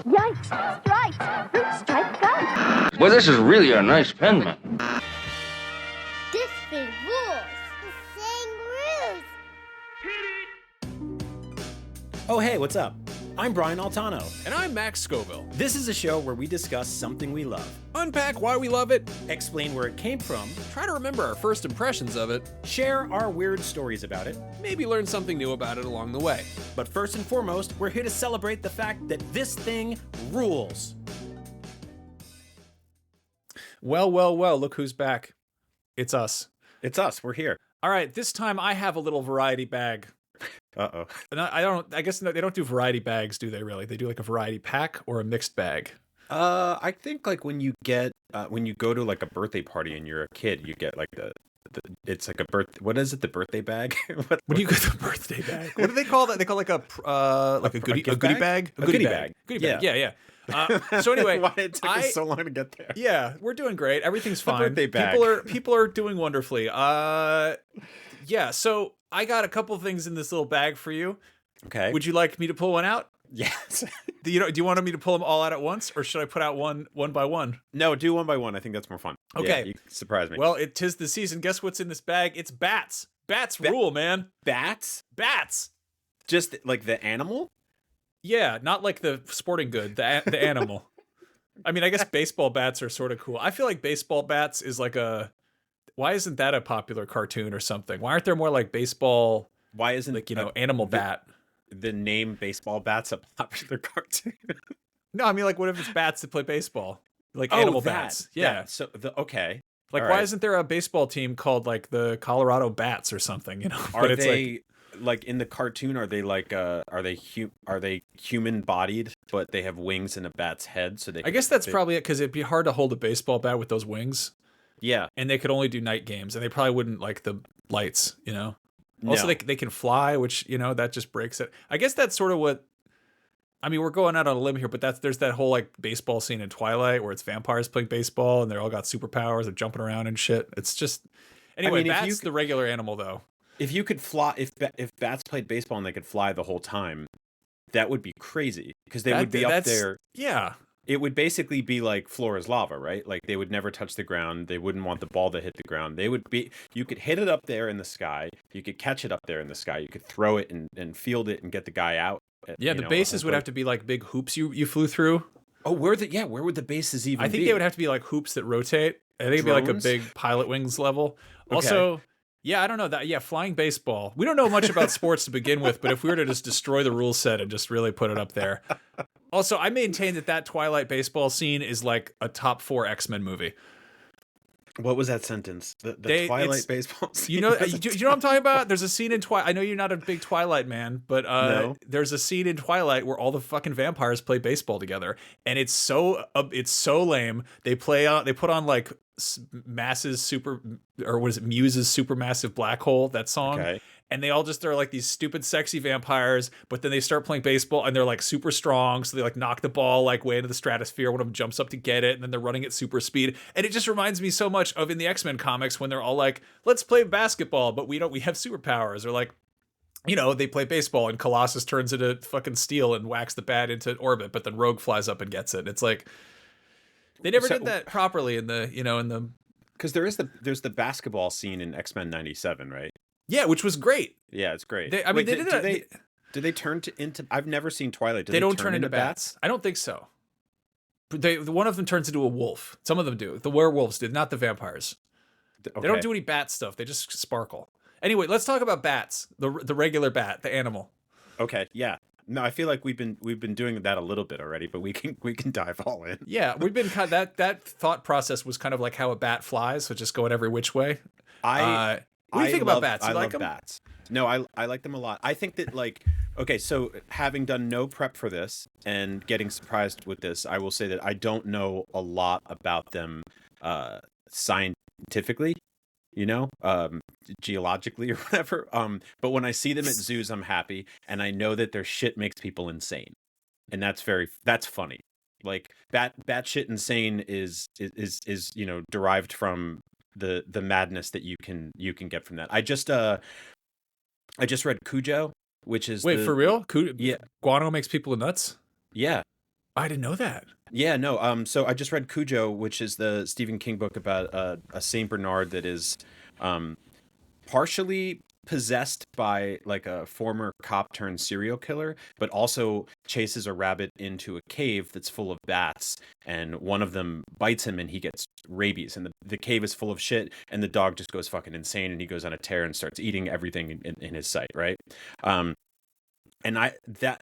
Yikes! Stripes! Fruit stripe gum! Well, this is really a nice pen, man. This thing rules! The thing rules! Oh, hey, what's up? I'm Brian Altano. And I'm Max Scoville. This is a show where we discuss something we love, Unpack why we love it, explain where it came from, try to remember our first impressions of it, share our weird stories about it. maybe learn something new about it along the way. But first and foremost, we're here to celebrate the fact that this thing rules. Well, look who's back. It's us. It's us. We're here. All right, this time I have a little variety bag. Uh-oh. And I guess they don't do variety bags, do they really? They do like a variety pack or a mixed bag. I think like when you go to like a birthday party and you're a kid, you get like it's like a what is it? The birthday bag? What do you get the birthday bag? What do they call that? They call like a goodie bag? A goodie bag. Goodie bag. Yeah. So anyway, why it took us so long to get there? Yeah, we're doing great. Everything's fine. Birthday bag. People are doing wonderfully. Yeah. So I got a couple things in this little bag for you. Okay. Would you like me to pull one out? Yes. Do you want me to pull them all out at once, or should I put out one by one? No, do one by one. I think that's more fun. Okay. Yeah, you surprise me. Well, it is the season. Guess what's in this bag? It's bats. Bats rule, man. Bats? Bats. Just like the animal? Yeah, not like the sporting good, the animal. I mean, I guess baseball bats are sort of cool. I feel like baseball bats is like why isn't that a popular cartoon or something? Why aren't there more like baseball? Why isn't like, animal bat? The name baseball bats a popular cartoon? No, I mean like what if it's bats that play baseball? Like animal bats. Yeah. So okay. Like All why right. isn't there a baseball team called like the Colorado Bats or something, Are they like in the cartoon, are they like are they human bodied but they have wings and a bat's head, so they I guess that's probably it, because it'd be hard to hold a baseball bat with those wings. Yeah. And they could only do night games, and they probably wouldn't like the lights, No. Also, they can fly, which, that just breaks it. I guess that's sort of what... I mean, we're going out on a limb here, but there's that whole, like, baseball scene in Twilight where it's vampires playing baseball, and they're all got superpowers, they're jumping around and shit. It's just... Anyway, bats the regular animal, though. If you could fly... If bats played baseball and they could fly the whole time, that would be crazy. Because they would be up there... Yeah. It would basically be like floor is lava, right? Like they would never touch the ground. They wouldn't want the ball to hit the ground. You could hit it up there in the sky. You could catch it up there in the sky. You could throw it and field it and get the guy out. Yeah, the bases would have to be like big hoops you flew through. Oh, where would the bases even be? I think they would have to be like hoops that rotate. I think it'd be like a big pilot wings level. Okay. Also, yeah, I don't know that. Yeah, flying baseball. We don't know much about sports to begin with, but if we were to just destroy the rule set and just really put it up there. Also, I maintain that Twilight baseball scene is like a top 4 X-Men movie. What was that sentence? The Twilight baseball scene? You know what I'm talking about? There's a scene in Twilight. I know you're not a big Twilight man, but No. There's a scene in Twilight where all the fucking vampires play baseball together, and it's so lame. They put on like Muse's Supermassive Black Hole, that song. Okay. And they all just are like these stupid, sexy vampires, but then they start playing baseball and they're like super strong. So they like knock the ball like way into the stratosphere. One of them jumps up to get it, and then they're running at super speed. And it just reminds me so much of in the X-Men comics when they're all like, let's play basketball, but we have superpowers. Or like, they play baseball and Colossus turns into fucking steel and whacks the bat into orbit, but then Rogue flies up and gets it. It's like, they never did that properly in the, because there's the basketball scene in X-Men 97, right? Yeah, which was great. Yeah, it's great. Do they turn into? I've never seen Twilight. They don't turn into bats. I don't think so. One of them turns into a wolf. Some of them do. The werewolves did, not the vampires. Okay. They don't do any bat stuff. They just sparkle. Anyway, let's talk about bats. The regular bat, the animal. Okay. Yeah. No, I feel like we've been doing that a little bit already, but we can dive all in. Yeah, we've been that thought process was kind of like how a bat flies, so just going every which way. What do you think about bats? You like them? Bats. No, I like them a lot. I think that okay, so having done no prep for this and getting surprised with this, I will say that I don't know a lot about them scientifically, geologically or whatever. But when I see them at zoos, I'm happy, and I know that their shit makes people insane, and that's funny. Like bat shit insane is derived from the madness that you can get from that. I just read Cujo, which is for real? Yeah. Guano makes people nuts? Yeah. I didn't know that. Yeah, no. So I just read Cujo, which is the Stephen King book about a Saint Bernard that is um, partially possessed by like a former cop turned serial killer, but also chases a rabbit into a cave that's full of bats, and one of them bites him and he gets rabies, and the cave is full of shit, and the dog just goes fucking insane, and he goes on a tear and starts eating everything in his sight, right? Um, and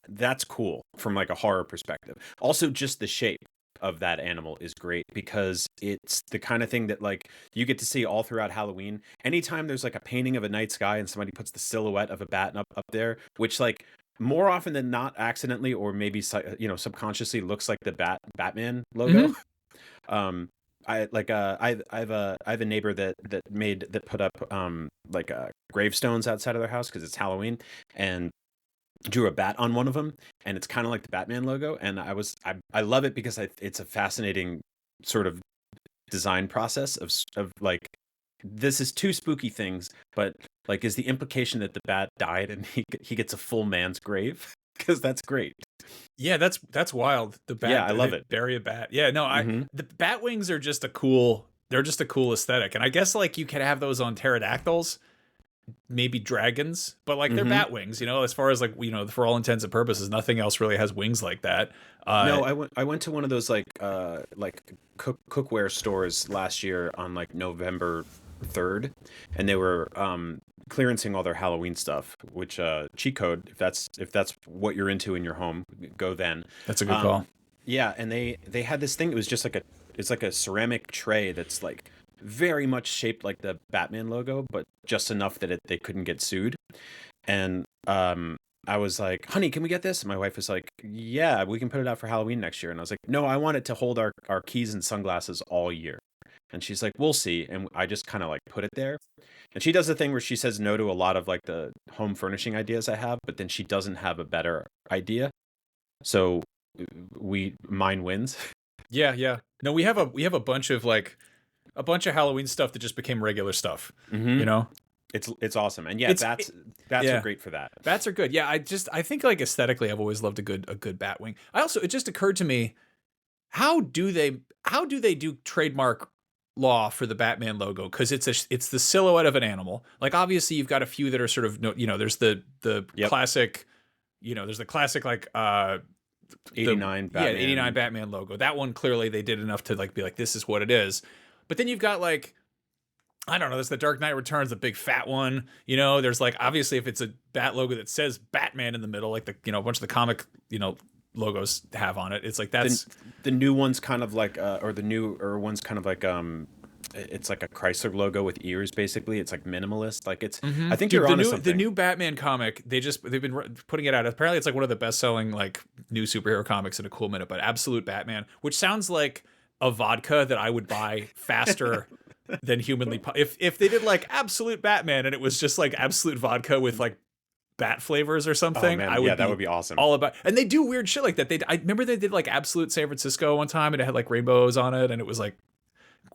that's cool from like a horror perspective. Also, just the shape of that animal is great because it's the kind of thing that like you get to see all throughout Halloween. Anytime there's like a painting of a night sky and somebody puts the silhouette of a bat up there, which like more often than not accidentally or maybe subconsciously looks like the Batman logo. I like I have a neighbor that put up like gravestones outside of their house because it's Halloween, and drew a bat on one of them, and it's kind of like the Batman logo, and I love it because it's a fascinating sort of design process of like, this is two spooky things, but like, is the implication that the bat died and he gets a full man's grave? Because that's great. Yeah, that's wild. The bat, Yeah, I love they it. bury a bat. Yeah, no, the bat wings are just a cool. They're just a cool aesthetic, and I guess like you can have those on pterodactyls, maybe dragons, but like they're bat wings. You know, as far as like for all intents and purposes, nothing else really has wings like that. No, I went to one of those like cookware stores last year on like November 3rd, and they were clearancing all their Halloween stuff, which cheat code, if that's what you're into in your home, go then. That's a good call. Yeah, and they had this thing. It was just like it's like a ceramic tray that's like very much shaped like the Batman logo, but just enough that they couldn't get sued. And I was like, honey, can we get this? And my wife was like, yeah, we can put it out for Halloween next year. And I was like, no, I want it to hold our keys and sunglasses all year. And she's like, we'll see. And I just kind of like put it there. And she does the thing where she says no to a lot of like the home furnishing ideas I have, but then she doesn't have a better idea. So mine wins. Yeah, yeah. No, we have a bunch of Halloween stuff that just became regular stuff. You know? It's awesome. And yeah, bats are great for that. Bats are good. Yeah, I think like aesthetically I've always loved a good bat wing. It just occurred to me, how do they do trademark law for the Batman logo? Because it's the silhouette of an animal. Like obviously you've got a few that are sort of there's the classic, there's the classic like 89 Batman. 89 Batman logo. That one clearly they did enough to like be like, this is what it is. But then you've got like, I don't know, there's the Dark Knight Returns, the big fat one. There's like, obviously if it's a bat logo that says Batman in the middle, like a bunch of the comic, logos have on it. It's like that's the new one's kind of like or the newer one's kind of like it's like a Chrysler logo with ears basically. It's like minimalist. Like it's I think you're onto something. The new Batman comic, they've been putting it out. Apparently it's like one of the best selling like new superhero comics in a cool minute, but Absolute Batman, which sounds like a vodka that I would buy faster than humanly if they did like Absolute Batman and it was just like absolute vodka with like bat flavors or something. Oh, man. That would be awesome. All about, and they do weird shit like that. I remember they did like Absolute San Francisco one time and it had like rainbows on it and it was like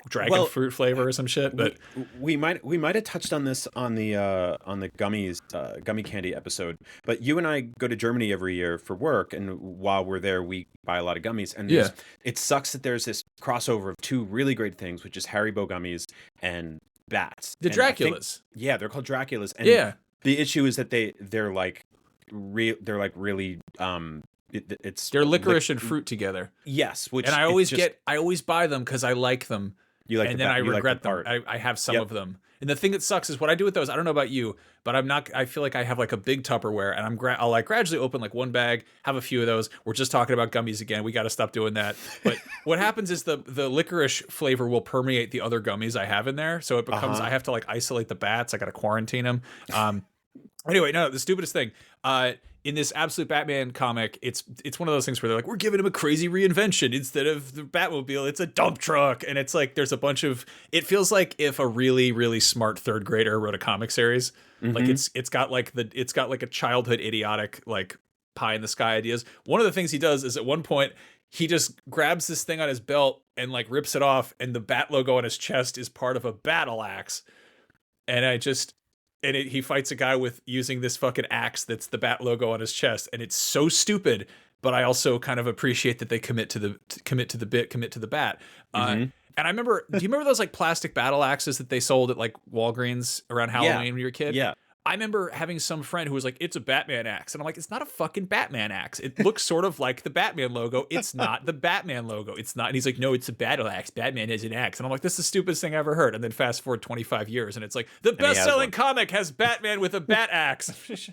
dragon fruit flavor or some shit. But we might have touched on this on the gummies gummy candy episode. But you and I go to Germany every year for work, and while we're there, we buy a lot of gummies. And it sucks that there's this crossover of two really great things, which is Haribo gummies and bats. The Draculas. They're called Draculas. And the issue is that they're like really they're licorice and fruit together. Yes, and I always buy them because I like them. I regret them. I have some of them. And the thing that sucks is what I do with those. I don't know about you, but I feel like I have like a big Tupperware, and I'll like gradually open like one bag, have a few of those. We're just talking about gummies again. We got to stop doing that. But what happens is the licorice flavor will permeate the other gummies I have in there, so it becomes I have to like isolate the bats. I got to quarantine them. Anyway, no, the stupidest thing. In this Absolute Batman comic, it's one of those things where they're like, we're giving him a crazy reinvention. Instead of the Batmobile, it's a dump truck. And it's like, there's a bunch of, it feels like if a really, really smart third grader wrote a comic series, like it's got like a childhood idiotic, like pie in the sky ideas. One of the things he does is at one point, he just grabs this thing on his belt and like rips it off. And the bat logo on his chest is part of a battle axe. And he fights a guy with using this fucking axe that's the bat logo on his chest, and it's so stupid but I also kind of appreciate that they commit to the bat. And I remember, do you remember those like plastic battle axes that they sold at like Walgreens around Halloween when you were a kid? Yeah. I remember having some friend who was like, it's a Batman axe. And I'm like, it's not a fucking Batman axe. It looks sort of like the Batman logo. It's not the Batman logo. It's not. And he's like, no, it's a battle axe. Batman is an axe. And I'm like, this is the stupidest thing I ever heard. And then fast forward 25 years and it's like, the best-selling comic has Batman with a bat axe.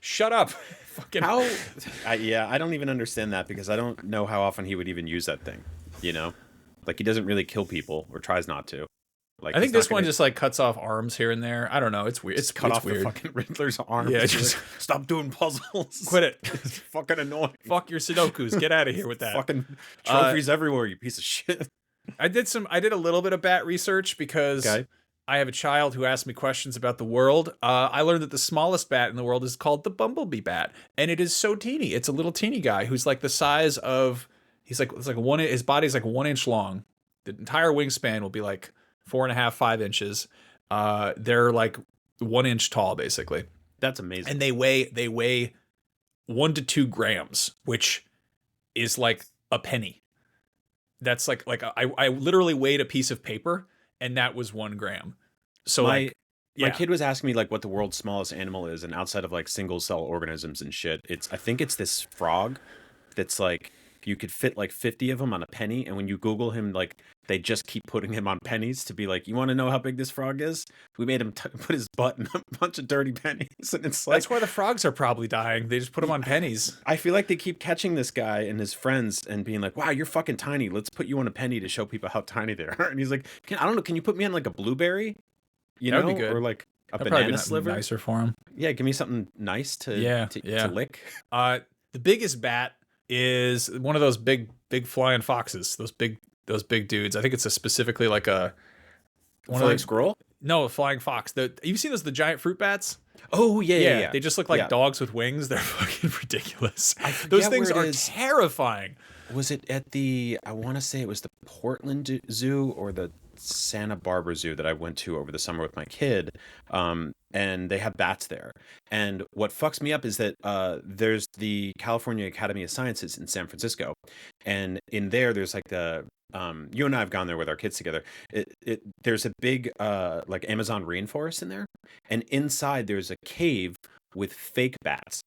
Shut up. Fucking I don't even understand that because I don't know how often he would even use that thing, you know? Like, he doesn't really kill people or tries not to. Like, I think this one just like cuts off arms here and there. I don't know. It's weird. It's cut off weird. the fucking Riddler's arms. Yeah, just stop doing puzzles. Quit it. It's fucking annoying. Fuck your Sudokus. Get out of here with that. Fucking trophies everywhere, you piece of shit. I did a little bit of bat research because I have a child who asked me questions about the world. I learned that the smallest bat in the world is called the bumblebee bat, and it is so teeny. It's a little teeny guy who's like the size of his body's like 1 inch long. The entire wingspan will be like 4.5, 5 inches. They're like 1 inch tall, basically. That's amazing. And they weigh 1 to 2 grams, which is like a penny. That's like I literally weighed a piece of paper, and that was 1 gram. So my kid was asking me like what the world's smallest animal is, and outside of like single cell organisms and shit, I think it's this frog that's like you could fit like 50 of them on a penny, and when you Google him, like they just keep putting him on pennies to be like, you want to know how big this frog is? We made him put his butt in a bunch of dirty pennies, and it's like that's why the frogs are probably dying. They just put them on pennies. I feel like they keep catching this guy and his friends and being like, wow, you're fucking tiny. Let's put you on a penny to show people how tiny they are. And he's like, I don't know, can you put me on like a blueberry? You know, be good. Or like a That'd banana probably be sliver. Nicer for him. Yeah, give me something nice to lick. The biggest bat is one of those big flying foxes. Those big dudes. I think it's specifically like a flying squirrel. No, a flying fox. You've seen the giant fruit bats? Oh yeah. They just look like dogs with wings. They're fucking ridiculous. Those things are terrifying. Was it at I want to say it was the Portland Zoo or the Santa Barbara Zoo that I went to over the summer with my kid, and they have bats there. And what fucks me up is that there's the California Academy of Sciences in San Francisco, and in there's like the you and I have gone there with our kids together. There's a big like Amazon rainforest in there, and inside there's a cave with fake bats.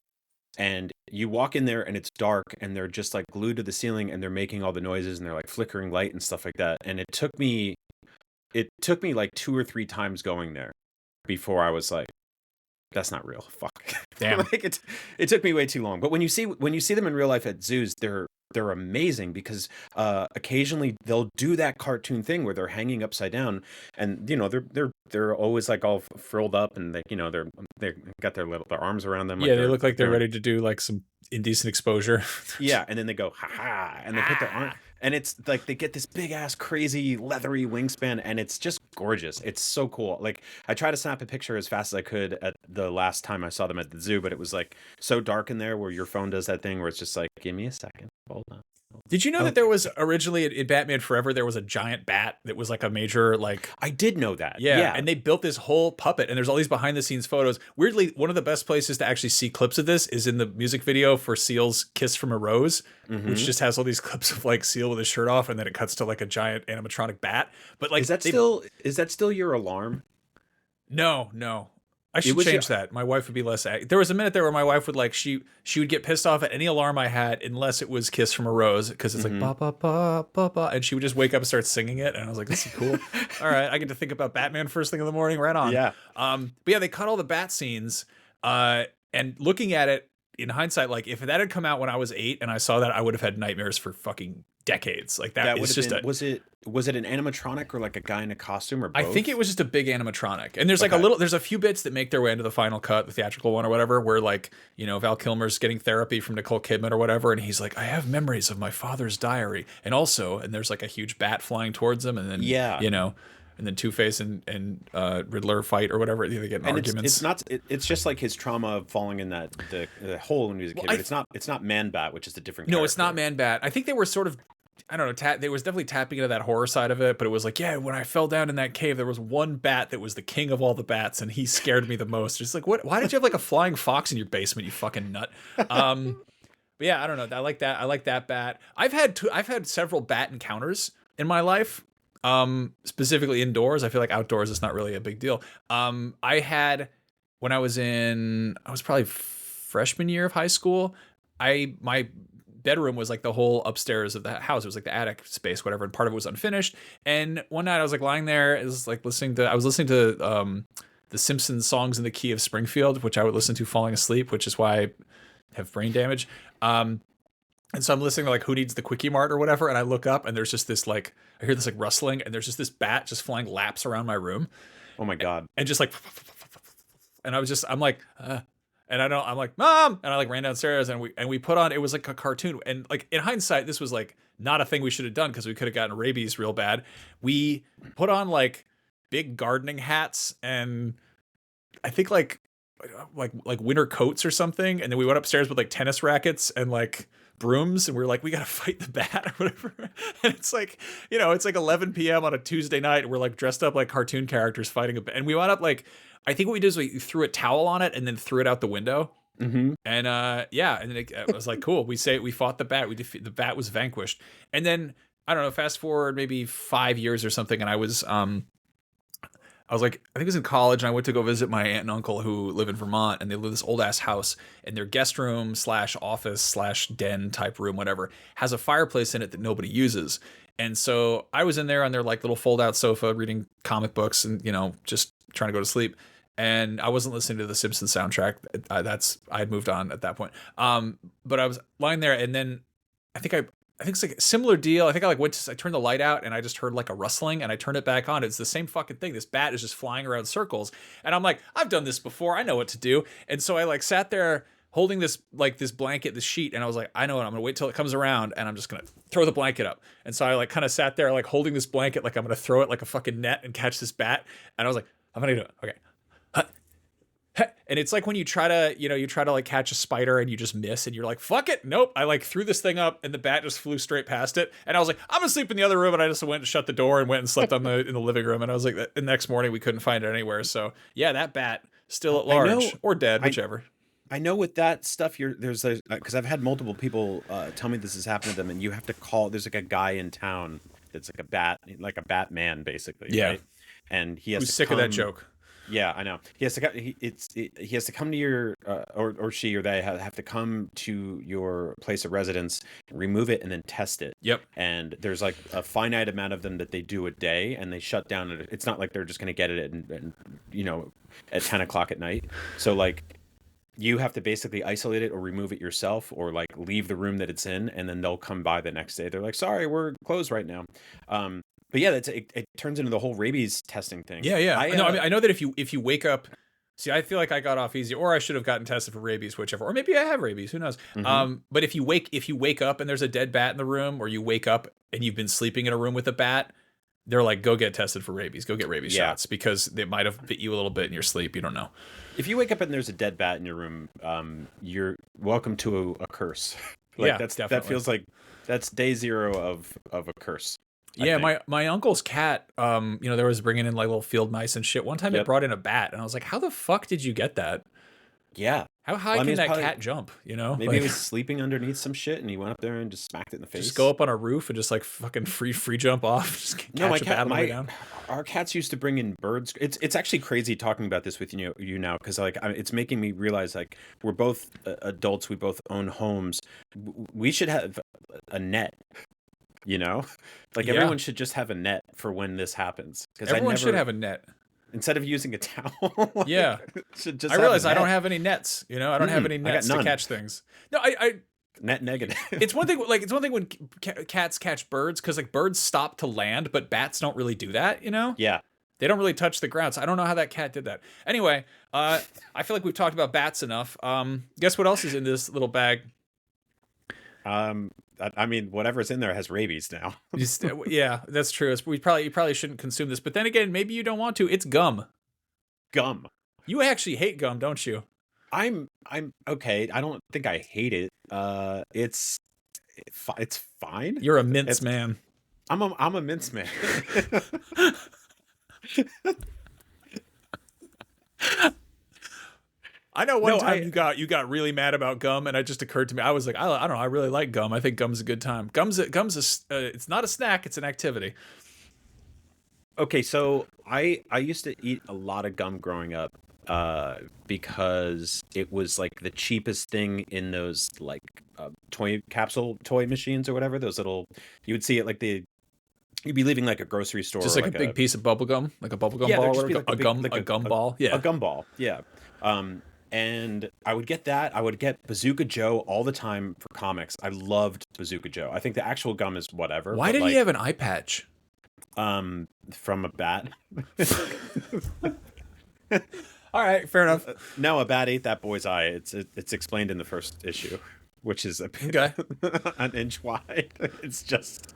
And you walk in there and it's dark and they're just like glued to the ceiling and they're making all the noises and they're like flickering light and stuff like that. And it took me like 2 or 3 times going there before I was like, that's not real. Fuck. Damn. Like it took me way too long. But when you see them in real life at zoos, they're amazing because occasionally they'll do that cartoon thing where they're hanging upside down and you know they're always like all frilled up and they got their arms around them. They look like they're ready to do like some indecent exposure. Yeah, and then they go ha ha and they put their arm and it's like they get this big ass crazy leathery wingspan and it's just gorgeous. It's so cool. Like I tried to snap a picture as fast as I could at the last time I saw them at the zoo, but it was like so dark in there where your phone does that thing where it's just like, give me a second. Hold on. Did you know that there was originally in Batman Forever, there was a giant bat that was like a major like... I did know that. Yeah. And they built this whole puppet and there's all these behind the scenes photos. Weirdly, one of the best places to actually see clips of this is in the music video for Seal's Kiss from a Rose, which just has all these clips of like Seal with his shirt off and then it cuts to like a giant animatronic bat. But like, is that still your alarm? No. I should change that. My wife would be less. There was a minute there where my wife would like she would get pissed off at any alarm I had unless it was "Kiss from a Rose" because it's like ba ba ba ba ba, and she would just wake up and start singing it, and I was like, "This is cool." All right, I get to think about Batman first thing in the morning. Right on. Yeah. But yeah, they cut all the bat scenes, and looking at it in hindsight, like if that had come out when I was 8 and I saw that, I would have had nightmares for fucking decades. Like that was just was it an animatronic or like a guy in a costume or both? I think it was just a big animatronic. And there's like there's a few bits that make their way into the final cut, the theatrical one or whatever, where like, you know, Val Kilmer's getting therapy from Nicole Kidman or whatever. And he's like, I have memories of my father's diary. And there's like a huge bat flying towards him. And then, you know, and then Two-Face and Riddler fight or whatever. They get in arguments. It's just like his trauma of falling in the hole when he was a kid. But it's not Man-Bat, which is a different character. No, it's not Man-Bat. I think they were sort of, I don't know, they was definitely tapping into that horror side of it, but it was like, yeah, when I fell down in that cave, there was one bat that was the king of all the bats, and he scared me the most. It's like, why did you have like a flying fox in your basement, you fucking nut? But yeah, I don't know. I like that. I like that bat. I've had several bat encounters in my life. Specifically indoors. I feel like outdoors is not really a big deal. I had when I was probably freshman year of high school. My bedroom was like the whole upstairs of the house. It was like the attic space, whatever, and part of it was unfinished. And one night I was like lying there, I was listening to the Simpsons songs in the key of Springfield, which I would listen to falling asleep, which is why I have brain damage. And so I'm listening to like Who Needs the Quickie Mart or whatever, and I look up and there's just this like I hear this like rustling, and there's just this bat just flying laps around my room. Oh my god. And just like, and I'm like, and I'm like, Mom, and I like ran downstairs, and we put on, it was like a cartoon, and like in hindsight this was like not a thing we should have done because we could have gotten rabies real bad. We put on like big gardening hats and I think like winter coats or something, and then we went upstairs with like tennis rackets and like brooms, and we were like, we gotta fight the bat or whatever. And it's like, it's like 11 p.m. on a Tuesday night, and we're like dressed up like cartoon characters fighting a bat. And we wound up like, I think what we did is we threw a towel on it and then threw it out the window. Mm-hmm. And and then it was like, cool. We fought the bat. The bat was vanquished. And then I don't know. Fast forward maybe 5 years or something, and I was like, I think it was in college, and I went to go visit my aunt and uncle who live in Vermont, and they live in this old ass house, and their guest room / office / den type room, whatever, has a fireplace in it that nobody uses. And so I was in there on their like little fold out sofa reading comic books and, just trying to go to sleep. And I wasn't listening to the Simpsons soundtrack. I had moved on at that point. But I was lying there, and then I think it's like a similar deal. I think I turned the light out, and I just heard like a rustling, and I turned it back on. It's the same fucking thing. This bat is just flying around circles, and I'm like, I've done this before. I know what to do. And so I like sat there holding this blanket, this sheet, and I was like, I know what, I'm gonna wait till it comes around, and I'm just gonna throw the blanket up. And so I like kind of sat there like holding this blanket, like I'm gonna throw it like a fucking net and catch this bat. And I was like, I'm gonna do it. Okay. And it's like when you try to like catch a spider and you just miss, and you're like, fuck it, nope. I like threw this thing up, and the bat just flew straight past it. And I was like, I'm gonna sleep in the other room, and I just went and shut the door and went and slept in the living room. And I was like, the next morning we couldn't find it anywhere. So yeah, that bat still at large or dead, whichever. I know with that stuff, there's because I've had multiple people tell me this has happened to them, and you have to call. There's like a guy in town that's like a Batman, basically. Yeah. Right? And he has Who's to sick of that joke. Yeah, I know. He has to. He has to come to your, or she or they have to come to your place of residence, remove it, and then test it. Yep. And there's like a finite amount of them that they do a day, and they shut down. It's not like they're just going to get it at 10 o'clock at night. So like, you have to basically isolate it or remove it yourself, or like leave the room that it's in, and then they'll come by the next day. They're like, sorry, we're closed right now. But yeah, it turns into the whole rabies testing thing. Yeah. I know that if you wake up, see, I feel like I got off easy, or I should have gotten tested for rabies, whichever, or maybe I have rabies. Who knows? Mm-hmm. But if you wake up and there's a dead bat in the room, or you wake up and you've been sleeping in a room with a bat, they're like, go get tested for rabies. Go get rabies shots, because they might have bit you a little bit in your sleep. You don't know. If you wake up and there's a dead bat in your room, you're welcome to a curse. Definitely. That feels like that's day zero of a curse. Yeah, my uncle's cat, they was bringing in like little field mice and shit. One time it brought in a bat, and I was like, how the fuck did you get that? Yeah. How high can that cat jump, Maybe he was sleeping underneath some shit, and he went up there and just smacked it in the face. Just go up on a roof and just like fucking free jump off. Just catch a bat on the way down. Our cats used to bring in birds. It's actually crazy talking about this with you now, because like it's making me realize like we're both adults. We both own homes. We should have a net. Everyone should just have a net for when this happens. Everyone should have a net instead of using a towel. Yeah, should just. I realize I don't have any nets. I don't have any nets to catch things. No, I net negative. It's one thing. Like it's one thing when cats catch birds, because like birds stop to land, but bats don't really do that. Yeah. They don't really touch the ground, so I don't know how that cat did that. Anyway, I feel like we've talked about bats enough. Guess what else is in this little bag? I mean, whatever's in there has rabies now. Yeah, that's true. You probably shouldn't consume this, but then again, maybe you don't want to. It's gum. Gum. You actually hate gum, don't you? I'm okay. I don't think I hate it. It's fine. You're a mince man. I'm a mince man. I know one No, time you got really mad about gum, and it just occurred to me. I was like, I don't know, I really like gum. I think gum's a good time. Gum's it's not a snack, it's an activity. Okay, so I used to eat a lot of gum growing up, because it was like the cheapest thing in those like toy capsule toy machines or whatever. Those little, you would see it like you'd be leaving like a grocery store, Just or like a big piece of bubble gum, like a bubble gum yeah, there'd ball, just or be like a gum ball. Yeah. a gumball, yeah. And I would get that. I would get Bazooka Joe all the time for comics. I loved Bazooka Joe. I think the actual gum is whatever. Why but did like, he have an eye patch? From a bat. All right, fair enough. No, a bat ate that boy's eye. It's explained in the first issue, which is Okay. an inch wide. It's just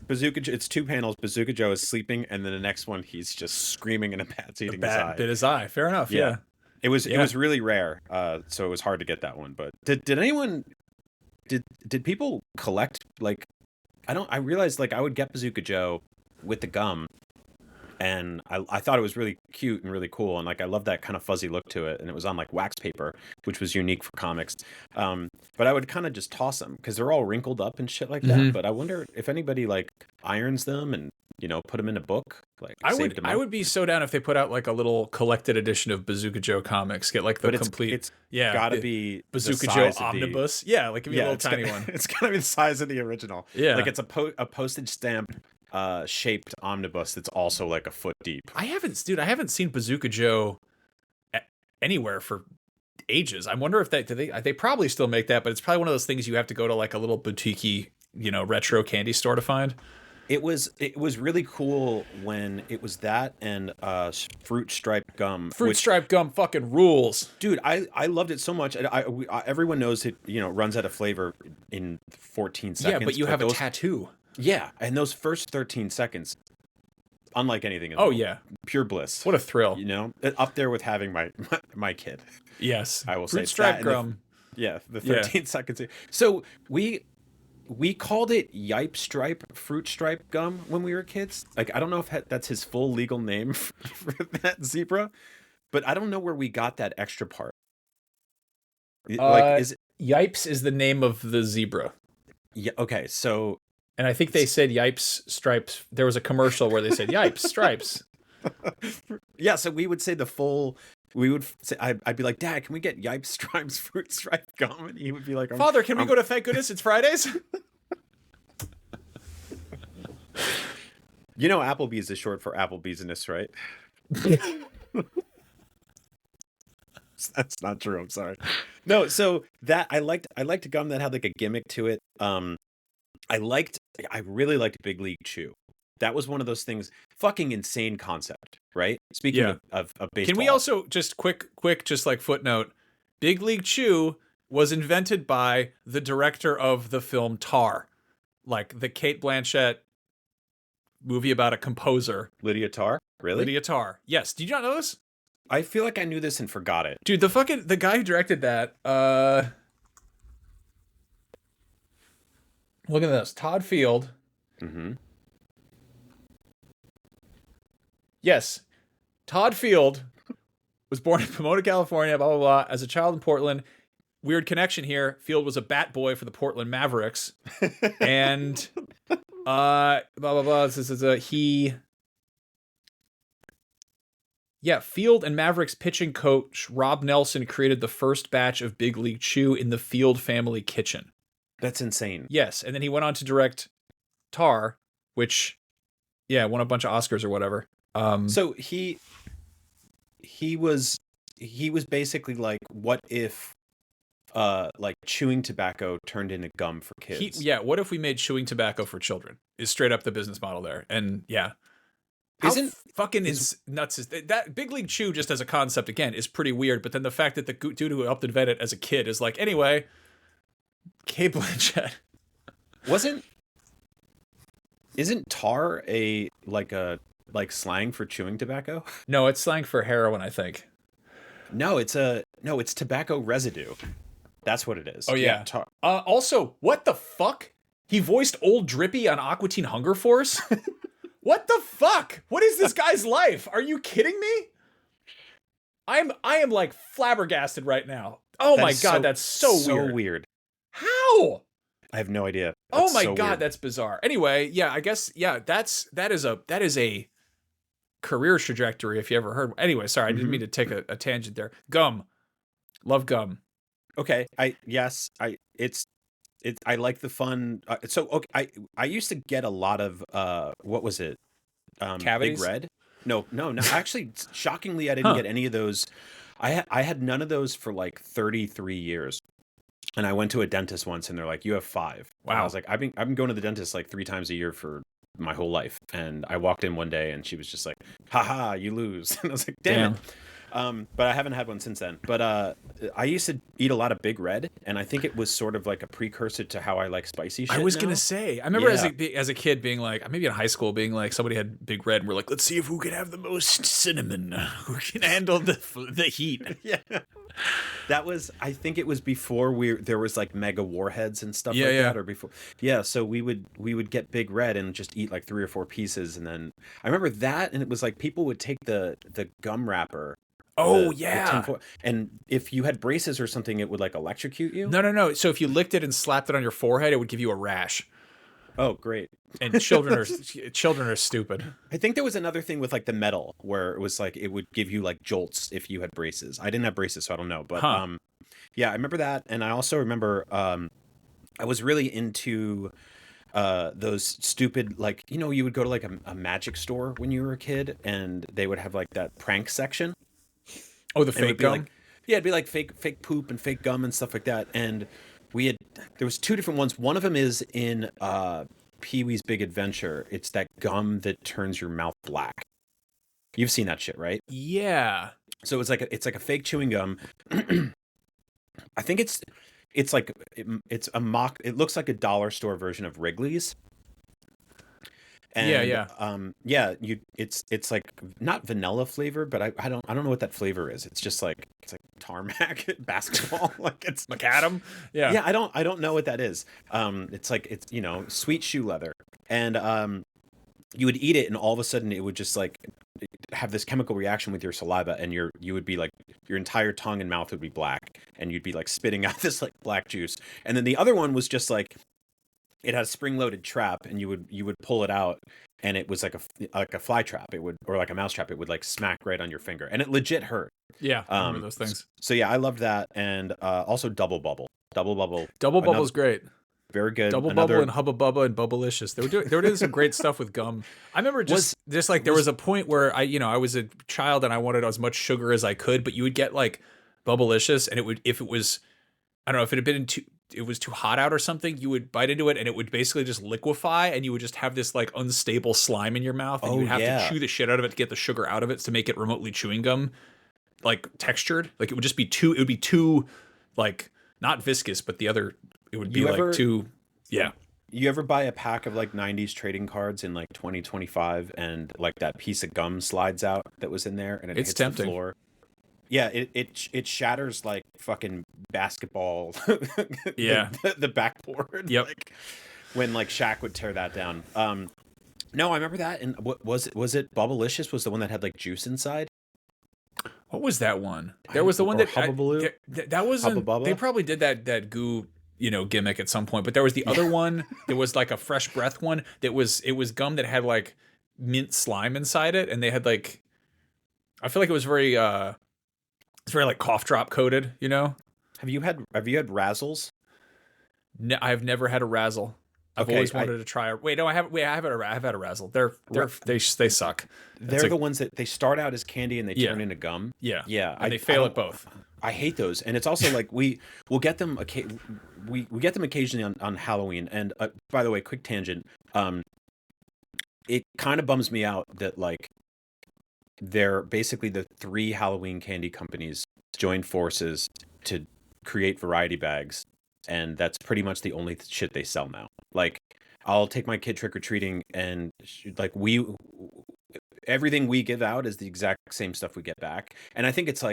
Bazooka. It's two panels. Bazooka Joe is sleeping, and then the next one he's just screaming, and a bat's eating his eye. Bit his eye. Fair enough. Yeah. It was really rare, so it was hard to get that one. But did anyone did people collect, like, I realized, like, I would get Bazooka Joe with the gum, and I thought it was really cute and really cool, and like I love that kind of fuzzy look to it, and it was on like wax paper, which was unique for comics. But I would kind of just toss them because they're all wrinkled up and shit like that. But I wonder if anybody like irons them and put them in a book. Like I would be so down if they put out like a little collected edition of Bazooka Joe comics. Get like the complete. It's gotta the be Bazooka Joe omnibus. Yeah, like give me a little tiny one. It's gotta be the size of the original. Yeah, like it's a postage stamp shaped omnibus that's also like a foot deep. I haven't seen Bazooka Joe anywhere for ages. I wonder if they probably still make that, but it's probably one of those things you have to go to like a little boutique-y, retro candy store to find. It was really cool when it was that and fruit striped gum. Fruit striped gum fucking rules, dude. I loved it so much. Everyone knows it. Runs out of flavor in 14 seconds. Yeah, but you have a tattoo. Yeah, and those first 13 seconds, unlike anything in the world, yeah, pure bliss. What a thrill! Up there with having my kid. Yes, I will say fruit striped gum. The 13 seconds. So we called it Yipe Stripe Fruit Stripe Gum when we were kids. Like, I don't know if that's his full legal name for that zebra, but I don't know where we got that extra part. Like, Yipes is the name of the zebra. Yeah. Okay. So. And I think they said Yipes Stripes. There was a commercial where they said Yipes Stripes. Yeah, so we would say the full. We would say, I'd be like, Dad, can we get Yipes Stripes Fruit Stripe Gum? And he would be like, Father, can we go to Thank Goodness It's Fridays? Applebee's is short for Applebee's-ness, right? That's not true. I'm sorry. No, so that I liked gum that had like a gimmick to it. I really liked Big League Chew. That was one of those things, fucking insane concept, right? Speaking of baseball. Can we also just quick, just like footnote, Big League Chew was invented by the director of the film Tar, like the Cate Blanchett movie about a composer. Lydia Tarr? Really? Lydia Tarr. Yes. Did you not know this? I feel like I knew this and forgot it. Dude, the guy who directed that, look at this. Todd Field. Mm-hmm. Yes. Todd Field was born in Pomona, California, blah, blah, blah. As a child in Portland. Weird connection here. Field was a bat boy for the Portland Mavericks. And, blah, blah, blah. This is Field and Mavericks pitching coach Rob Nelson created the first batch of Big League Chew in the Field family kitchen. That's insane. Yes, and then he went on to direct Tar, which, won a bunch of Oscars or whatever. So he was basically like, what if, like chewing tobacco turned into gum for kids? What if we made chewing tobacco for children? Is straight up the business model there, and is nuts is that Big League Chew just as a concept again is pretty weird. But then the fact that the dude who helped invent it as a kid is like, anyway. Cate Blanchett. Isn't tar like slang for chewing tobacco? No, it's slang for heroin, I think. No, it's tobacco residue. That's what it is. Oh yeah. Tar. Also, what the fuck? He voiced Old Drippy on Aqua Teen Hunger Force? What the fuck? What is this guy's life? Are you kidding me? I am like flabbergasted right now. Oh That my is God, that's so weird. weird. How? I have no idea. Oh That's my so God, weird. that's bizarre. Anyway, yeah, I guess that is a career trajectory if you ever heard. Anyway, sorry, I didn't mean to take a tangent there. Gum. Love gum. Okay. I like the fun. So okay, I used to get a lot of what was it? Big Cavities? Red. No, actually, shockingly, I didn't Huh. get any of those. I had none of those for like 33 years. And I went to a dentist once, and they're like, "You have 5." And I Wow. was like, I've been going to the dentist like 3 times a year for my whole life. And I walked in one day, and she was just like, "Haha, you lose." And I was like, "Damn it." But I haven't had one since then. But I used to eat a lot of Big Red, and I think it was sort of like a precursor to how I like spicy shit I was now. gonna say, I remember Yeah. as a kid being like, maybe in high school being like, somebody had Big Red, and we're like, let's see if who can have the most cinnamon, who can handle the heat. Yeah. That was, I think it was before there was like mega warheads and stuff Yeah, like yeah. that, or before. Yeah, so we would get Big Red and just eat like 3 or 4 pieces, and then I remember that, and it was like people would take the gum wrapper. Oh The yeah. tinfoil, and if you had braces or something, it would like electrocute you. No. So if you licked it and slapped it on your forehead, it would give you a rash. Oh, great. And children are stupid. I think there was another thing with like the metal where it was like it would give you like jolts if you had braces. I didn't have braces, so I don't know. But Huh. yeah, I remember that, and I also remember I was really into those stupid, like, you would go to like a magic store when you were a kid, and they would have like that prank section. Oh, the And it would fake be gum. like, yeah, it'd be like fake poop and fake gum and stuff like that. And there was 2 different ones. One of them is in Pee-wee's Big Adventure. It's that gum that turns your mouth black. You've seen that shit, right? Yeah. So it's like a fake chewing gum. I think it's like it's a mock. It looks like a dollar store version of Wrigley's. And yeah, it's like not vanilla flavor, but I don't know what that flavor is. It's just like it's like tarmac basketball. Like it's Macadam. Yeah. yeah, I don't know what that is. It's like it's sweet shoe leather, and you would eat it, and all of a sudden it would just like have this chemical reaction with your saliva, and you would be like your entire tongue and mouth would be black, and you'd be like spitting out this like black juice. And then the other one was just like it had a spring-loaded trap, and you would pull it out, and it was like a fly trap. It would, or like a mouse trap. It would like smack right on your finger, and it legit hurt. Yeah. I remember those things. So yeah, I loved that, and also Double Bubble. Double Bubble. Double Bubble's great. Very good. Double Bubble and Hubba Bubba and Bubblicious. They were doing some great stuff with gum. I remember just like there was a point where I was a child and I wanted as much sugar as I could, but you would get like Bubblicious, and it would, if it was, I don't know, if it had been it was too hot out or something, you would bite into it and it would basically just liquefy, and you would just have this like unstable slime in your mouth, and you would have to chew the shit out of it to get the sugar out of it to make it remotely chewing gum like textured. Like it would just be too like not viscous, but the other, it would be like too, yeah. You ever buy a pack of like 90s trading cards in like 2025, and like that piece of gum slides out that was in there, and it hits tempting. the floor? Yeah, it shatters like fucking basketball. Yeah. the backboard. Yep. Like when like Shaq would tear that down. No, I remember that. And what was it? Bubblicious was the one that had like juice inside. What was that one? There was the one that Hubba that wasn't. They probably did that goo gimmick at some point, but there was the other one. There was like a fresh breath one that was, it was gum that had like mint slime inside it, and they had like, I feel like it was very it's very like cough drop coated, Have you had Razzles? No, I've never had a Razzle. I've always wanted to try. Wait, no, I haven't. Wait, I've had a Razzle. They suck. They're the ones that they start out as candy and they turn into gum. Yeah, yeah, and they fail at both. I hate those, and it's also like we'll get them. We get them occasionally on Halloween. And by the way, quick tangent. It kind of bums me out that like they're basically the 3 Halloween candy companies joined forces to create variety bags, and that's pretty much the only shit they sell now. Like, I'll take my kid trick-or-treating, and like everything we give out is the exact same stuff we get back. And I think it's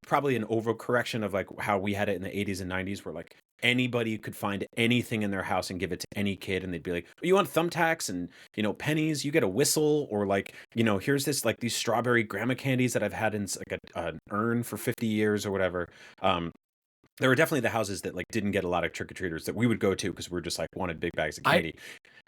probably an overcorrection of like how we had it in the 80s and 90s, where like anybody could find anything in their house and give it to any kid, and they'd be like, "Oh, you want thumbtacks and pennies? You get a whistle, or like here's this like these strawberry grandma candies that I've had in like an urn for 50 years or whatever." There were definitely the houses that like didn't get a lot of trick or treaters that we would go to because we were just like wanted big bags of candy,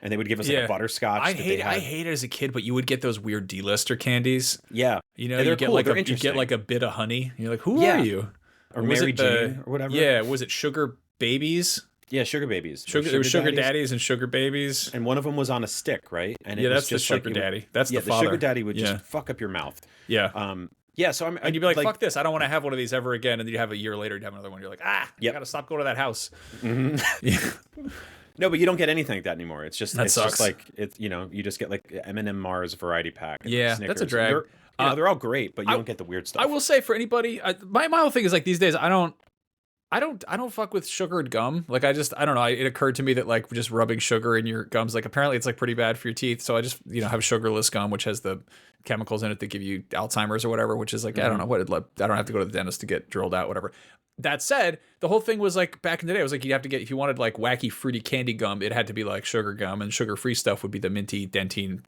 and they would give us like a butterscotch. I hate it as a kid, but you would get those weird D-lister candies. Yeah, you they're get cool. like they're you get like a bit of honey. And you're like, who are you? Or Mary Jane or whatever. Yeah, was it Sugar Babies? Yeah, Sugar Babies. There was Sugar Daddies and Sugar Babies. And one of them was on a stick, right? And yeah, that's the Sugar Daddy. That's the father. The Sugar Daddy would just fuck up your mouth. Yeah. Yeah, so and you'd be like, fuck this, I don't want to have one of these ever again. And then you have a year later, you'd have another one. You're like, I gotta stop going to that house. Mm-hmm. Yeah. No, but you don't get anything like that anymore. It's just just like you just get like M&M Mars variety pack. And Snickers. That's a drag. They're all great, but you don't get the weird stuff. I will say for anybody, my whole thing is like these days I don't fuck with sugared gum. Like I don't know. It occurred to me that like just rubbing sugar in your gums, like apparently it's like pretty bad for your teeth. So I just have sugarless gum, which has the chemicals in it that give you Alzheimer's or whatever. Which is like I don't know what I don't have to go to the dentist to get drilled out, whatever. That said, the whole thing was like back in the day, it was like you have to get if you wanted like wacky fruity candy gum, it had to be like sugar gum, and sugar free stuff would be the minty dentine,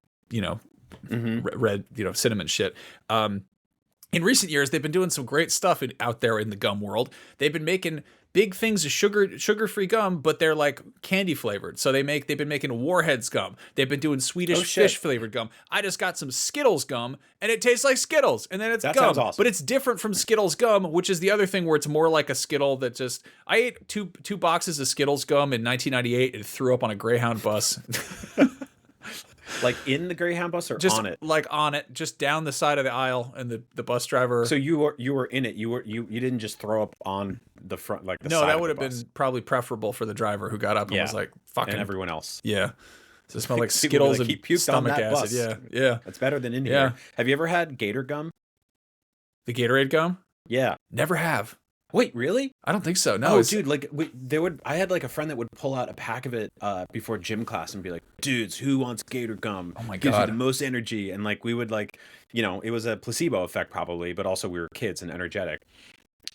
red cinnamon shit. In recent years, they've been doing some great stuff out there in the gum world. They've been making big things of sugar-free gum, but they're like candy flavored. So they've been making Warheads gum. They've been doing Swedish fish flavored gum. I just got some Skittles gum, and it tastes like Skittles, and then it's that gum. Sounds awesome. But it's different from Skittles gum, which is the other thing where it's more like a Skittle that just. I ate two boxes of Skittles gum in 1998 and threw up on a Greyhound bus. Like in the Greyhound bus or just on it? Like on it, just down the side of the aisle, and the bus driver. So you were in it. You didn't just throw up on the front like the no, side that of would the have bus. been probably preferable for the driver who got up and was like fucking and everyone else. Yeah, so it smelled like People Skittles like, and puked stomach on that acid. Bus. Yeah. That's better than in here. Have you ever had Gator gum? The Gatorade gum? Yeah, never have. Wait, really? I don't think so. No, dude. Like, I had like a friend that would pull out a pack of it before gym class and be like, "Dudes, who wants Gator gum? Oh my Gives you God. the most energy." And like, we would like, it was a placebo effect probably, but also we were kids and energetic.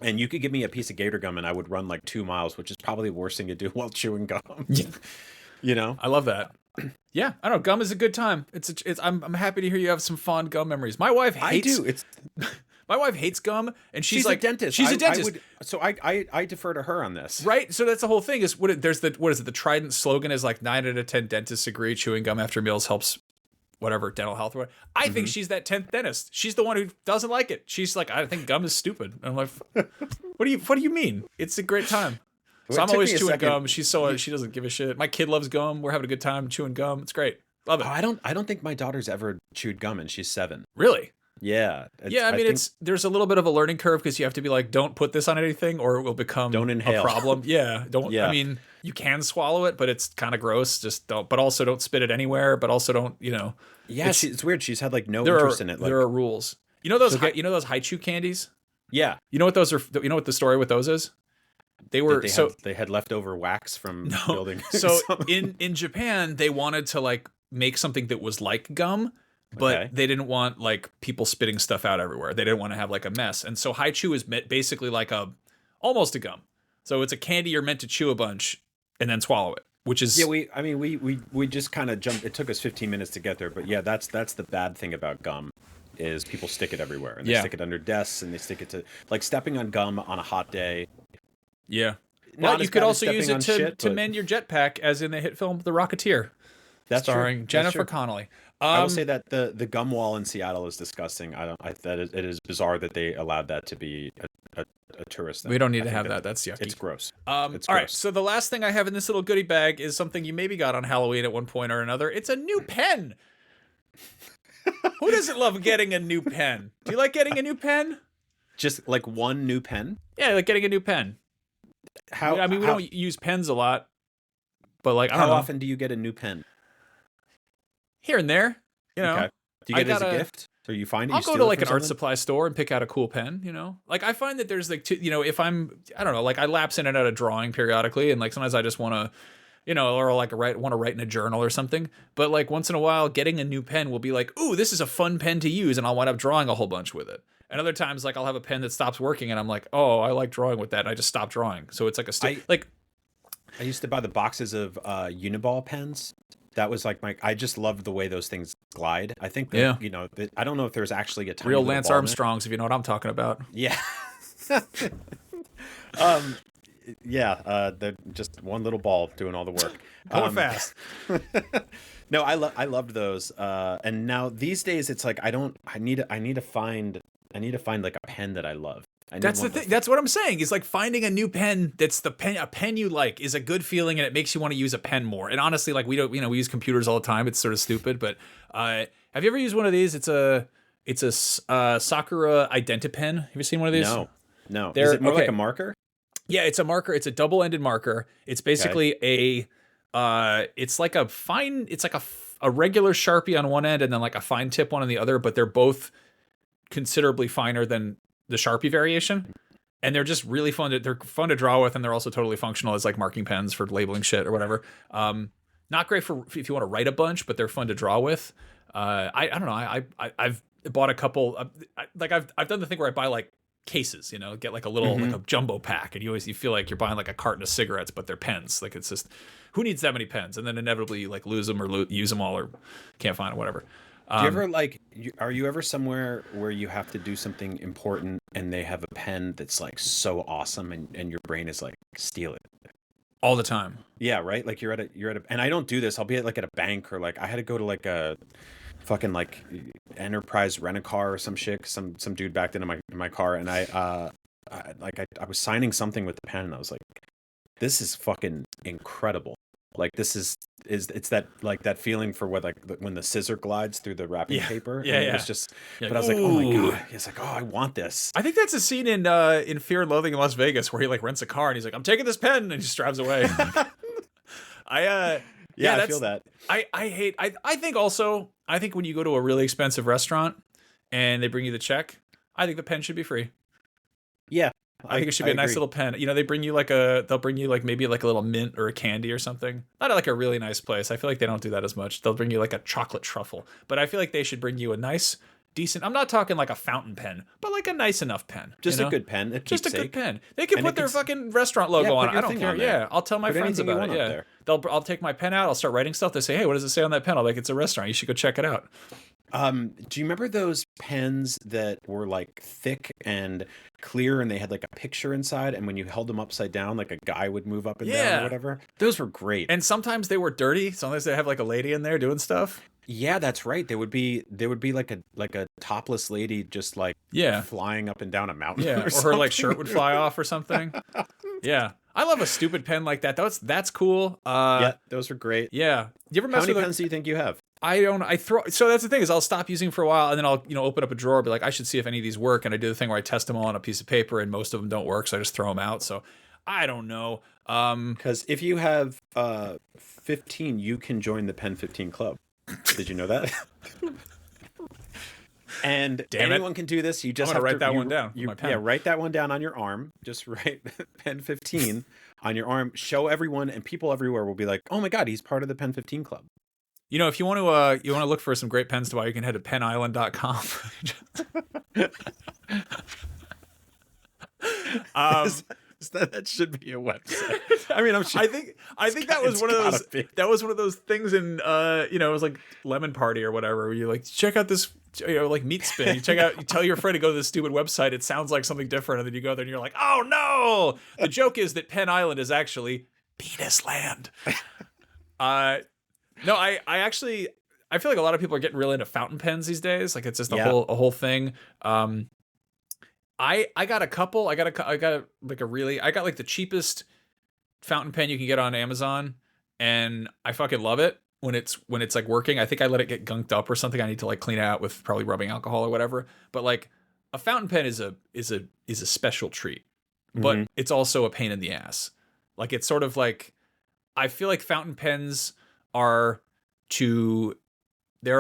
And you could give me a piece of Gator gum and I would run like 2 miles, which is probably the worst thing to do while chewing gum. I love that. Yeah, I don't know. Gum is a good time. I'm happy to hear you have some fond gum memories. My wife hates. I do. My wife hates gum, and she's like a dentist. She's a dentist, so I defer to her on this. Right. So that's the whole thing. What is it? The Trident slogan is like 9 out of 10 dentists agree chewing gum after meals helps, whatever, dental health. Or whatever. I think she's that 10th dentist. She's the one who doesn't like it. She's like, I think gum is stupid. And I'm like, what do you mean? It's a great time. So I'm always chewing gum. She doesn't give a shit. My kid loves gum. We're having a good time chewing gum. It's great. Love it. Oh, I don't think my daughter's ever chewed gum, and she's 7. Really? Yeah. I mean, there's a little bit of a learning curve because you have to be like, don't put this on anything or it will become a problem. Yeah. I mean, you can swallow it, but it's kind of gross. Just don't, but also don't spit it anywhere, but also don't, Yeah. It's weird. She's had like no interest in it. There are rules. You know those Haichu candies? Yeah. You know what those are? You know what the story with those is? They had leftover wax from building. So in Japan, they wanted to like make something that was like gum, but they didn't want like people spitting stuff out everywhere. They didn't want to have like a mess. And so Haichu is basically like almost a gum. So it's a candy you're meant to chew a bunch and then swallow it, which is we just kind of jumped. It took us 15 minutes to get there, but yeah, that's the bad thing about gum is people stick it everywhere, and they stick it under desks, and they stick it to like stepping on gum on a hot day. Yeah. Well, you could also use it to mend your jetpack, as in the hit film The Rocketeer. That's starring Jennifer Connelly. I will say that the gum wall in Seattle is disgusting. It is bizarre that they allowed that to be a tourist thing. We don't need to have that. That's yucky. It's gross. All right. So the last thing I have in this little goodie bag is something you maybe got on Halloween at one point or another. It's a new pen. Who doesn't love getting a new pen? Do you like getting a new pen? Just like one new pen? Yeah, like getting a new pen. We don't use pens a lot, but like, how often do you get a new pen? Here and there, Okay. Do you get it as a gift? Or you find it? I'll go to like an art supply store and pick out a cool pen. Like I find that there's like, if I don't know, like I lapse in and out of drawing periodically, and like sometimes I just want to. Or like want to write in a journal or something. But like once in a while, getting a new pen will be like, ooh, this is a fun pen to use, and I'll wind up drawing a whole bunch with it. And other times, like I'll have a pen that stops working, and I'm like, oh, I like drawing with that, and I just stop drawing. So it's like I used to buy the boxes of Uniball pens. That was like I just loved the way those things glide. I think that, Yeah. that, I don't know if there's actually a tiny Real little Lance ball in it. Armstrongs, if you know what I'm talking about. Yeah. um, yeah, they're just one little ball doing all the work. Going fast. No, I loved those. And now these days it's like I need to find like a pen that I love. That's the thing. That's what I'm saying. Is like finding a new pen that's a pen you like is a good feeling, and it makes you want to use a pen more. And honestly, like we use computers all the time. It's sort of stupid, but have you ever used one of these? It's a Sakura IdentiPen. Have you seen one of these? No. Is it more like a marker? Yeah, it's a marker. It's a double-ended marker. It's basically it's like a regular Sharpie on one end and then like a fine tip one on the other, but they're both considerably finer than the Sharpie variation. And they're just really fun. They're fun to draw with, and they're also totally functional as like marking pens for labeling shit or whatever. Not great for if you want to write a bunch, but they're fun to draw with. I don't know. I've bought a couple. I've done the thing where I buy like cases, get like a little like a jumbo pack, and you feel like you're buying like a carton of cigarettes, but they're pens. Like it's just, who needs that many pens? And then inevitably you like lose them or use them all or can't find them, whatever. Do you ever are you ever somewhere where you have to do something important and they have a pen that's like so awesome and your brain is like, steal it? All the time. Yeah, right? Like you're at a and I don't do this. I'll be at a bank, or like I had to go to like a fucking like Enterprise Rent-A-Car or some shit. Some dude backed into my car, and I was signing something with the pen, and I was like, this is fucking incredible. Like it's that feeling for what, like when the scissor glides through the wrapping paper. Yeah, It was just, but I was like, oh my god. It's like, oh, I want this. I think that's a scene in Fear Loathing in Las Vegas where he like rents a car and he's like, I'm taking this pen, and he just drives away. I feel that. I think when you go to a really expensive restaurant and they bring you the check, I think the pen should be free. Yeah. I think it should be a nice little pen. They bring you they'll bring you like maybe like a little mint or a candy or something. Not like a really nice place. I feel like they don't do that as much. They'll bring you like a chocolate truffle. But I feel like they should bring you a nice, decent, I'm not talking like a fountain pen, but like a nice enough pen. Just a good pen. Just a good pen. They can put their fucking restaurant logo on it. I don't care. Yeah, I'll tell my friends about it. Yeah. I'll take my pen out. I'll start writing stuff. They say, hey, what does it say on that pen? I'll be like, it's a restaurant. You should go check it out. Do you remember those pens that were like thick and clear, and they had like a picture inside, and when you held them upside down, like a guy would move up and down or whatever? Those were great. And sometimes they were dirty. Sometimes they have like a lady in there doing stuff. Yeah, that's right. There would be like a topless lady just like flying up and down a mountain. Yeah, or her like shirt would fly off or something. Yeah. I love a stupid pen like that. That's cool. Yeah, those are great. Yeah. You ever mess How many pens do you think you have? So that's the thing, is I'll stop using for a while, and then I'll, open up a drawer, be like, I should see if any of these work. And I do the thing where I test them all on a piece of paper, and most of them don't work. So I just throw them out. So I don't know. Because if you have 15, you can join the Pen 15 Club. Did you know that? And anyone can do this. You just have to write that one down. Write that one down on your arm. Just write Pen 15 on your arm. Show everyone, and people everywhere will be like, "Oh my god, he's part of the Pen 15 Club." If you want to look for some great pens to buy, you can head to penisland.com. That should be a website. I mean, I'm sure. I think that was one of those. That was one of those things in it was like Lemon Party or whatever. Where you like check out this, like Meat Spin. You tell your friend to go to this stupid website. It sounds like something different, and then you go there and you're like, oh no! The joke is that Pen Island is actually Penis Land. No, I actually feel like a lot of people are getting really into fountain pens these days. Like it's just a whole thing. I got a couple. I got like the cheapest fountain pen you can get on Amazon, and I fucking love it when it's like working. I think I let it get gunked up or something. I need to like clean it out with probably rubbing alcohol or whatever. But like a fountain pen is a special treat, but it's also a pain in the ass. Like it's sort of like, I feel like fountain pens they're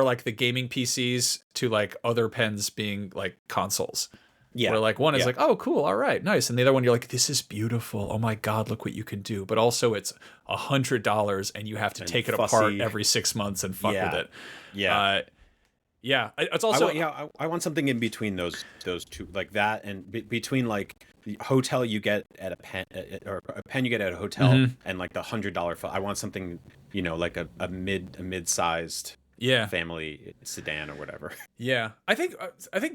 like the gaming PCs to like other pens being like consoles. Yeah. Where like one is like, oh, cool. All right, nice. And the other one, you're like, this is beautiful. Oh my God, look what you can do. But also it's $100 and you have to take it apart every 6 months and fuck with it. Yeah. Yeah, it's I also want, yeah, I want something in between those two, like that, and between like the hotel you get at a pen, or a pen you get at a hotel, Mhm. and like the $100. I want something, like a mid-sized yeah. family sedan or whatever. Yeah. I think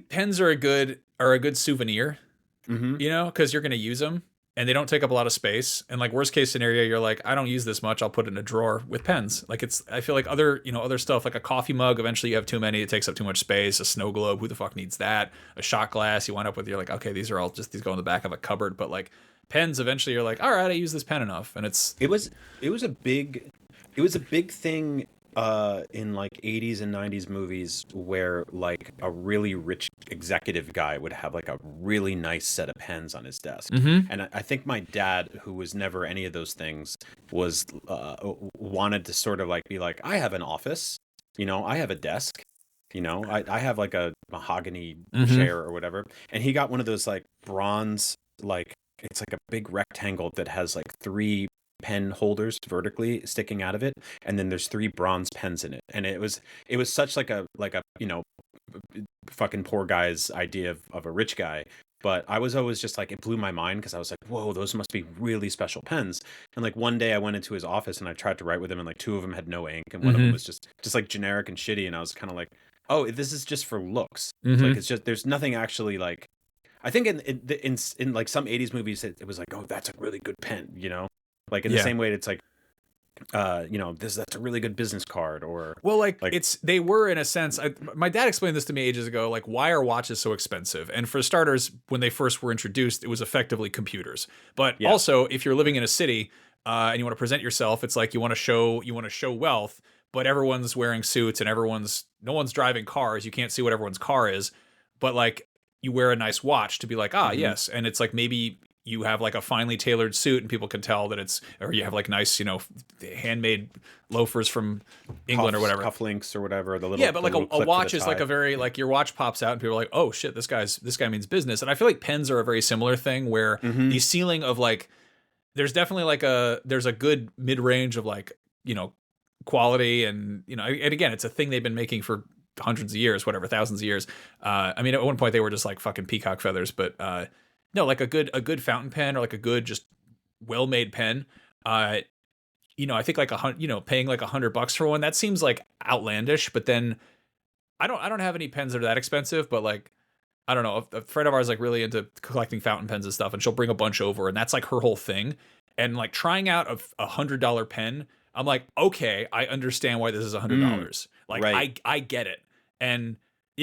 pens are a good souvenir, Hmm. because you're going to use them and they don't take up a lot of space. And like worst case scenario, you're like, I don't use this much. I'll put it in a drawer with pens. Like I feel like other stuff like a coffee mug, eventually you have too many, it takes up too much space. A snow globe, who the fuck needs that? A shot glass, you wind up with, you're like, okay, these go in the back of a cupboard. But like pens, eventually you're like, all right, I use this pen enough. And it's, It was a big thing in like 80s and 90s movies where like a really rich executive guy would have like a really nice set of pens on his desk. Mhm. And I think my dad, who was never any of those things, was wanted to sort of like be like, I have an office, I have a desk, I have like a mahogany Mhm. chair or whatever. And he got one of those like bronze, like it's like a big rectangle that has like three pen holders vertically sticking out of it, and then there's three bronze pens in it. And it was such like a fucking poor guy's idea of a rich guy. But I was always just like, it blew my mind because I was like, whoa, those must be really special pens. And like one day I went into his office and I tried to write with him, and like two of them had no ink, and one of them Mhm. was just like generic and shitty. And I was kind of like, oh, this is just for looks. It's like, Mhm. it's just, there's nothing actually like, I think in like some 80s movies, it was like, oh, that's a really good pen, like in the Yeah. same way it's like, that's a really good business card, or Well, like like, they were in a sense. My dad explained this to me ages ago. Like, why are watches so expensive? And for starters, when they first were introduced, it was effectively computers. But yeah. also, if you're living in a city and you want to present yourself, it's like you want to show wealth, but everyone's wearing suits and no one's driving cars. You can't see what everyone's car is, but like you wear a nice watch to be like, Hmm. yes. And it's like maybe you have like a finely tailored suit and people can tell that or you have like nice, handmade loafers from England or whatever. Cufflinks or whatever, Yeah, but the like little a clip for watch the is like tie. a very like your watch pops out and people are like, oh shit, this guy means business. And I feel like pens are a very similar thing where Hmm. the ceiling of like there's definitely like there's a good mid range of like quality and and again it's a thing they've been making for hundreds of years, whatever, thousands of years. I mean, at one point they were just like fucking peacock feathers, but no, like a good fountain pen or like a good just well made pen. Uh, I think like paying like $100 for one, that seems like outlandish. But then I don't have any pens that are that expensive, but like I don't know, a friend of ours like really into collecting fountain pens and stuff, and she'll bring a bunch over, and that's like her whole thing. And like trying out a $100 pen, I'm like, okay, I understand why this is Mm, $100. Like right. I get it, and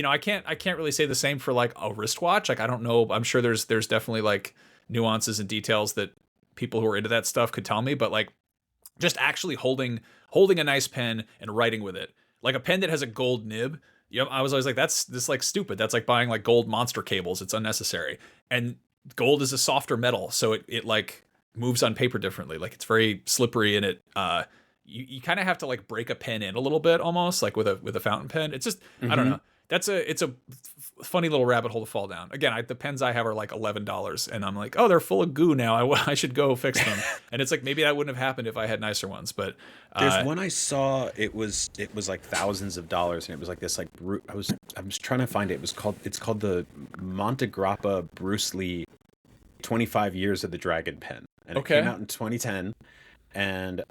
I can't really say the same for like a wristwatch. Like I don't know, I'm sure there's definitely like nuances and details that people who are into that stuff could tell me, but like just actually holding a nice pen and writing with it, like a pen that has a gold nib. I was always like, that's this like stupid. That's like buying like gold monster cables. It's unnecessary. And gold is a softer metal, so it like moves on paper differently. Like it's very slippery, and you kind of have to like break a pen in a little bit, almost like with a fountain pen. It's just I don't Hmm. know. It's a funny little rabbit hole to fall down. Again, the pens I have are like $11, and I'm like, oh, they're full of goo now. I should go fix them. And it's like maybe that wouldn't have happened if I had nicer ones. But There's uh, one I saw. It was like thousands of dollars, and it was like this like I was trying to find it. It's called the Montegrappa Bruce Lee 25 Years of the Dragon pen, and it came okay, out in 2010. And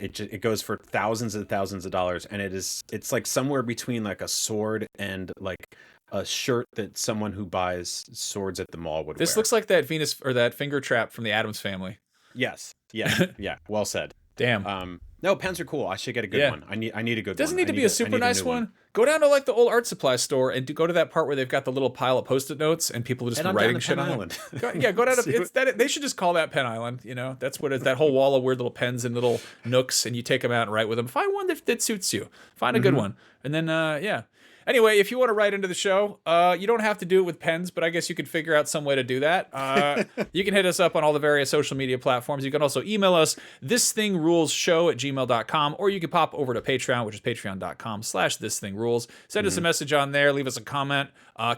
it goes for thousands and thousands of dollars, and it's like somewhere between like a sword and like a shirt that someone who buys swords at the mall would this wear. looks like that Venus or that finger trap from the Addams Family. Yes, yes, yeah, well said. Damn. No, pens are cool. I should get a good Yeah. one. I need a good Doesn't one. need to be a super nice new one. Go down to like the old art supply store and go to that part where they've got the little pile of post-it notes and people just And been I'm down writing to shit Pen on Island. it. Go down to See it's that they should just call that Pen Island. That's what it is. That whole wall of weird little pens and little nooks, and you take them out and write with them. Find one that suits you. Find a good Mhm. one, and then yeah. Anyway, if you want to write into the show, you don't have to do it with pens, but I guess you could figure out some way to do that. You can hit us up on all the various social media platforms. You can also email us, thisthingrulesshow@gmail.com, or you can pop over to Patreon, which is patreon.com/thisthingrules. Send us a message on there, leave us a comment,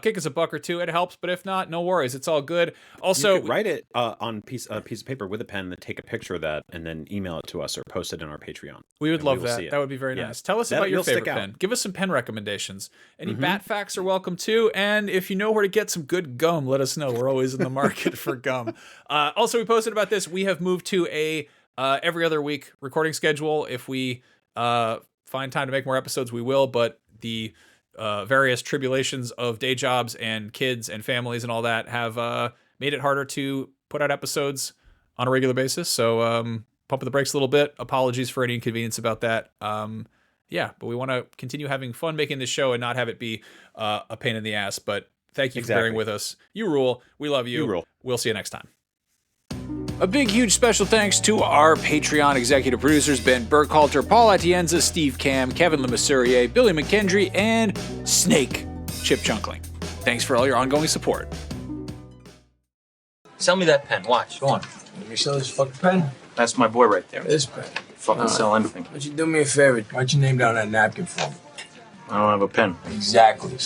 kick us a buck or two. It helps, but if not, no worries. It's all good. Also, You could write it on a piece of paper with a pen, then take a picture of that, and then email it to us or post it in our Patreon. we would And love will see that. it. That would be very Yeah. nice. Tell us That- about your you'll stick favorite out. pen. Give us some pen recommendations. Any bat facts are welcome too. And if you know where to get some good gum, let us know. We're always in the market for gum. Also, we posted about this. We have moved to a every other week recording schedule. If we find time to make more episodes, we will. But the various tribulations of day jobs and kids and families and all that have made it harder to put out episodes on a regular basis. So pumping the brakes a little bit. Apologies for any inconvenience about that. Yeah, but we want to continue having fun making this show and not have it be a pain in the ass. But thank you for bearing with us. You rule. We love you. You rule. We'll see you next time. A big, huge special thanks to our Patreon executive producers, Ben Burkhalter, Paul Atienza, Steve Cam, Kevin Lemasurier, Billy McKendry, and Snake Chip Chunkling. Thanks for all your ongoing support. Sell me that pen. Watch. Go on. Let me sell this fucking pen. That's my boy right there. This pen. Fucking sell anything. Why don't you do me a favor? Write your name down on that napkin for me. I don't have a pen. Exactly.